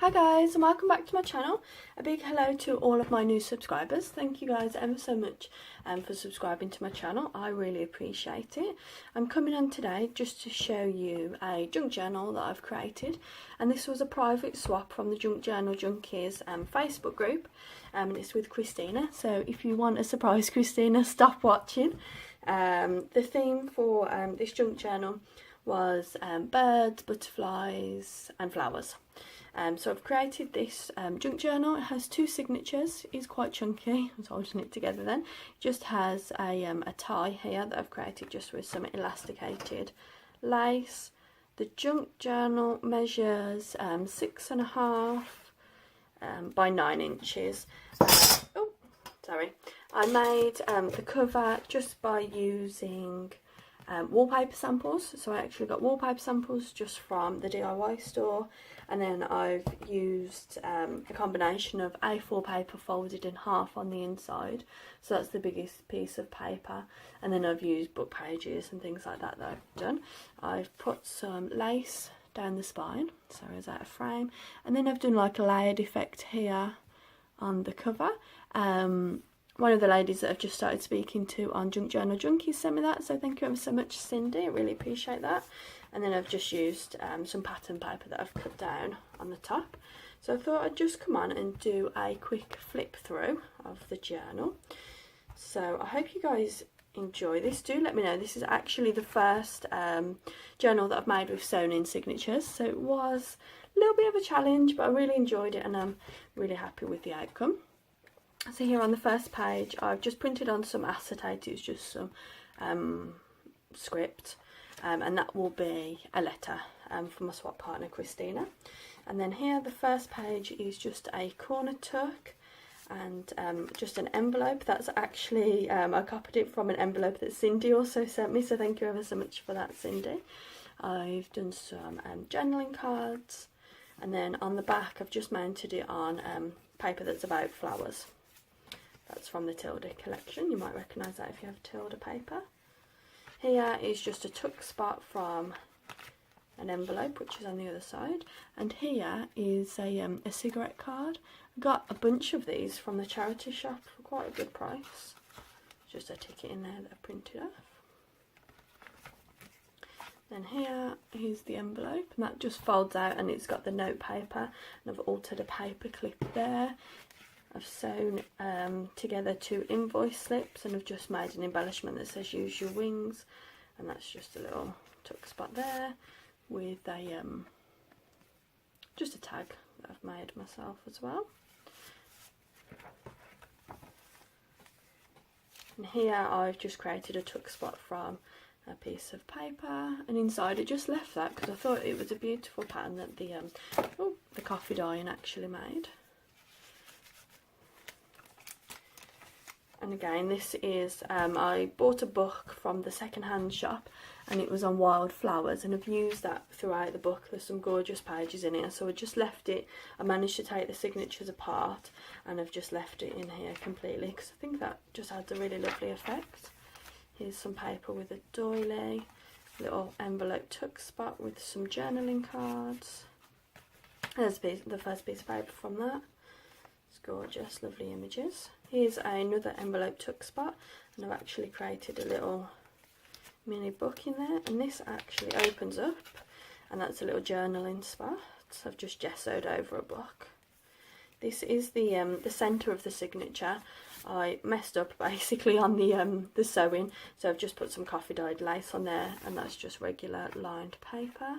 Hi guys, and welcome back to my channel. A big hello to all of my new subscribers. Thank you guys ever so much for subscribing to my channel. I really appreciate it. I'm coming on today just to show you a junk journal that I've created, and this was a private swap from the Junk Journal Junkies Facebook group, and it's with Christina. So if you want a surprise Christina, stop watching. The theme for this junk journal was birds, butterflies and flowers. So I've created this junk journal. It has two signatures. It's quite chunky. I was holding it together then. It just has a tie here that I've created just with some elasticated lace. The junk journal measures 6.5 by 9 inches. I made the cover just by using wallpaper samples. So I actually got wallpaper samples just from the DIY store, and then I've used a combination of A4 paper folded in half on the inside, so that's the biggest piece of paper, and then I've used book pages and things like that I've done. I've put some lace down the spine so as out of frame, and then I've done like a layered effect here on the cover. One of the ladies that I've just started speaking to on Junk Journal Junkies sent me that, so thank you ever so much, Cindy. I really appreciate that. And then I've just used some pattern paper that I've cut down on the top. So I thought I'd just come on and do a quick flip through of the journal. So I hope you guys enjoy this. Do let me know. This is actually the first journal that I've made with sewn in signatures, so it was a little bit of a challenge, but I really enjoyed it and I'm really happy with the outcome. So here on the first page I've just printed on some acetate. It's just some script, and that will be a letter from my swap partner Christina. And then here the first page is just a corner tuck and just an envelope. That's actually I copied it from an envelope that Cindy also sent me, so thank you ever so much for that, Cindy. I've done some journaling cards, and then on the back I've just mounted it on paper that's about flowers. That's from the Tilda collection. You might recognise that if you have Tilda paper. Here is just a tuck spot from an envelope, which is on the other side. And here is a cigarette card. I got a bunch of these from the charity shop for quite a good price. Just a ticket in there that I printed off. Then here is the envelope, and that just folds out and it's got the note paper, and I've altered a paper clip there. I've sewn together 2 invoice slips, and I've just made an embellishment that says use your wings, and that's just a little tuck spot there with a just a tag that I've made myself as well. And here I've just created a tuck spot from a piece of paper, and inside I just left that because I thought it was a beautiful pattern that the coffee dyeing actually made. And again, this is, I bought a book from the second-hand shop and it was on wildflowers, and I've used that throughout the book. There's some gorgeous pages in here, so I just left it. I managed to take the signatures apart and I've just left it in here completely because I think that just adds a really lovely effect. Here's some paper with a doily, little envelope tuck spot with some journaling cards. There's the first piece of paper from that. It's gorgeous, lovely images. Here's another envelope tuck spot, and I've actually created a little mini book in there, and this actually opens up, and that's a little journaling spot. So I've just gessoed over a book. This is the centre of the signature. I messed up basically on the sewing, so I've just put some coffee dyed lace on there, and that's just regular lined paper.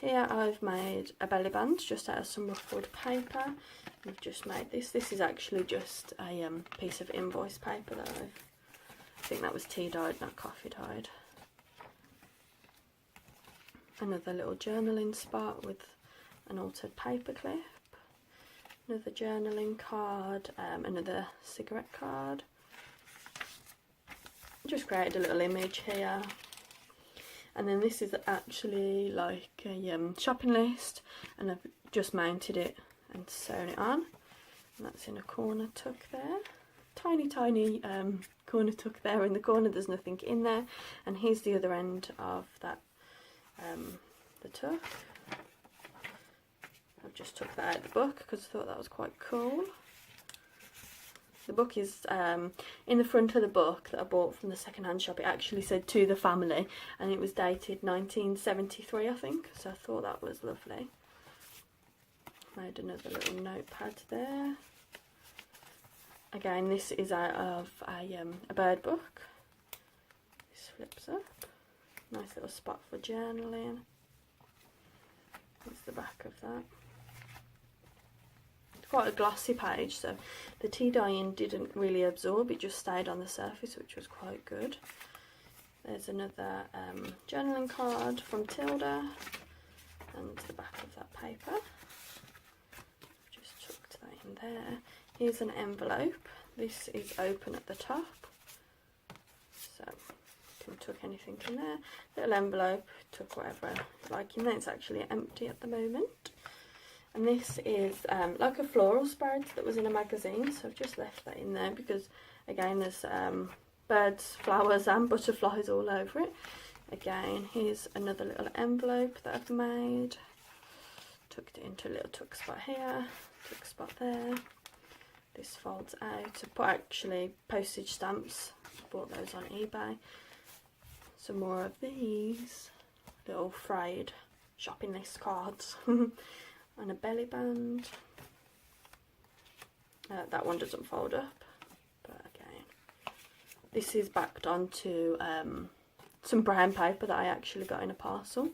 Here I've made a belly band just out of some ruffled paper. I've just made this. This is actually just a piece of invoice paper that I think that was tea dyed, not coffee dyed. Another little journaling spot with an altered paper clip. Another journaling card, another cigarette card. Just created a little image here. And then this is actually like a shopping list, and I've just mounted it and sewn it on. And that's in a corner tuck there. Tiny corner tuck there in the corner, there's nothing in there. And here's the other end of that, the tuck. just took that out of the book because I thought that was quite cool. The book is, in the front of the book that I bought from the second-hand shop, it actually said "to the family," and it was dated 1973, I think, so I thought that was lovely. Made another little notepad there. Again, this is out of a bird book. This flips up. Nice little spot for journaling. That's the back of that. Quite a glossy page, so the tea dyeing didn't really absorb, it just stayed on the surface, which was quite good. There's another journaling card from Tilda, and the back of that paper. Just chucked that in there. Here's an envelope. This is open at the top, so you can tuck anything in there. Little envelope, tuck whatever you like in there. It's actually empty at the moment. And this is like a floral spread that was in a magazine, so I've just left that in there because, again, there's birds, flowers and butterflies all over it. Again, here's another little envelope that I've made. Tucked it into a little tuck spot here, tuck spot there. This folds out. I put actually postage stamps, bought those on eBay. Some more of these little frayed shopping list cards. And a belly band. That one doesn't fold up, but again, this is backed onto some brown paper that I actually got in a parcel.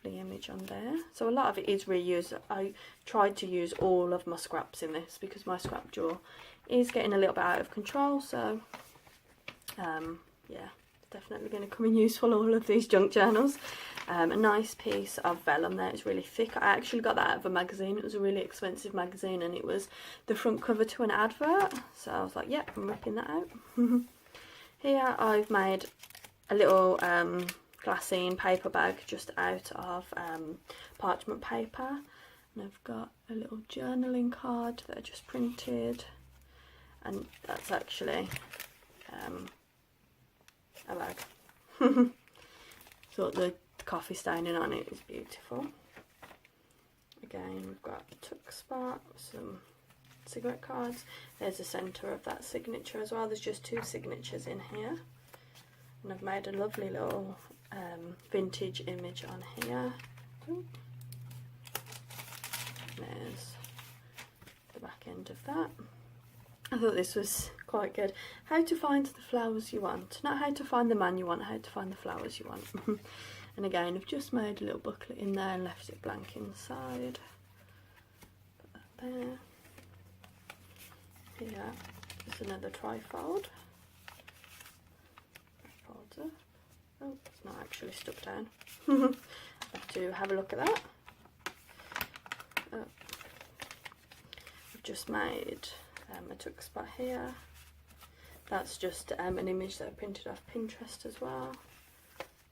Lovely image on there. So a lot of it is reused. I tried to use all of my scraps in this because my scrap drawer is getting a little bit out of control, so yeah, definitely going to come in useful, all of these junk journals. A nice piece of vellum there. It's really thick. I actually got that out of a magazine. It was a really expensive magazine and it was the front cover to an advert, so I was like, yep, I'm ripping that out. Here I've made a little glassine paper bag just out of parchment paper, and I've got a little journaling card that I just printed, and that's actually a bag. Thought the coffee staining on it is beautiful. Again, we've got a tuck spot, some cigarette cards. There's the centre of that signature as well. There's just 2 signatures in here, and I've made a lovely little vintage image on here. Ooh. There's the back end of that. I thought this was quite good. How to find the flowers you want. Not how to find the man you want, how to find the flowers you want. And again, I've just made a little booklet in there and left it blank inside. Put that there. Here is another trifold. Folds up. Oh, it's not actually stuck down. I have to have a look at that. Oh. I've just made a tuck spot here. That's just an image that I printed off Pinterest as well.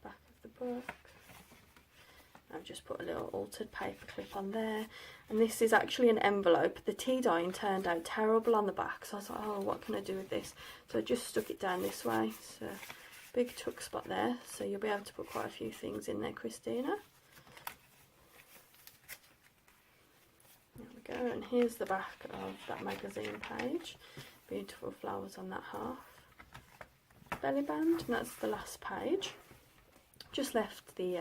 Back of the book. I've just put a little altered paper clip on there, and this is actually an envelope. The tea dyeing turned out terrible on the back, so I was like, oh, what can I do with this? So I just stuck it down this way. So big tuck spot there, so you'll be able to put quite a few things in there, Christina. There we go, and here's the back of that magazine page. Beautiful flowers on that half. Belly band, and that's the last page. Just left the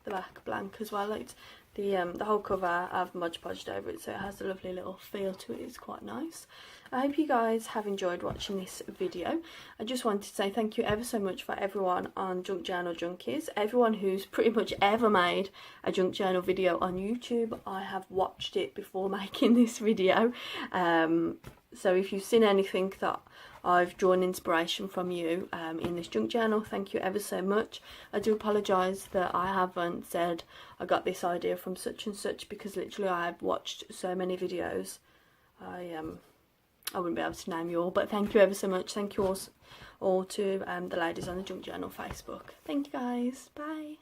back blank as well. Like the whole cover I've Mod Podged over it, so it has a lovely little feel to it. It's quite nice. I hope you guys have enjoyed watching this video. I just wanted to say thank you ever so much for everyone on Junk Journal Junkies, everyone who's pretty much ever made a junk journal video on YouTube. I have watched it before making this video, so if you've seen anything that I've drawn inspiration from you in this junk journal, thank you ever so much. I do apologise that I haven't said I got this idea from such and such, because literally I've watched so many videos. I wouldn't be able to name you all, but thank you ever so much. Thank you all to the ladies on the Junk Journal Facebook. Thank you guys. Bye.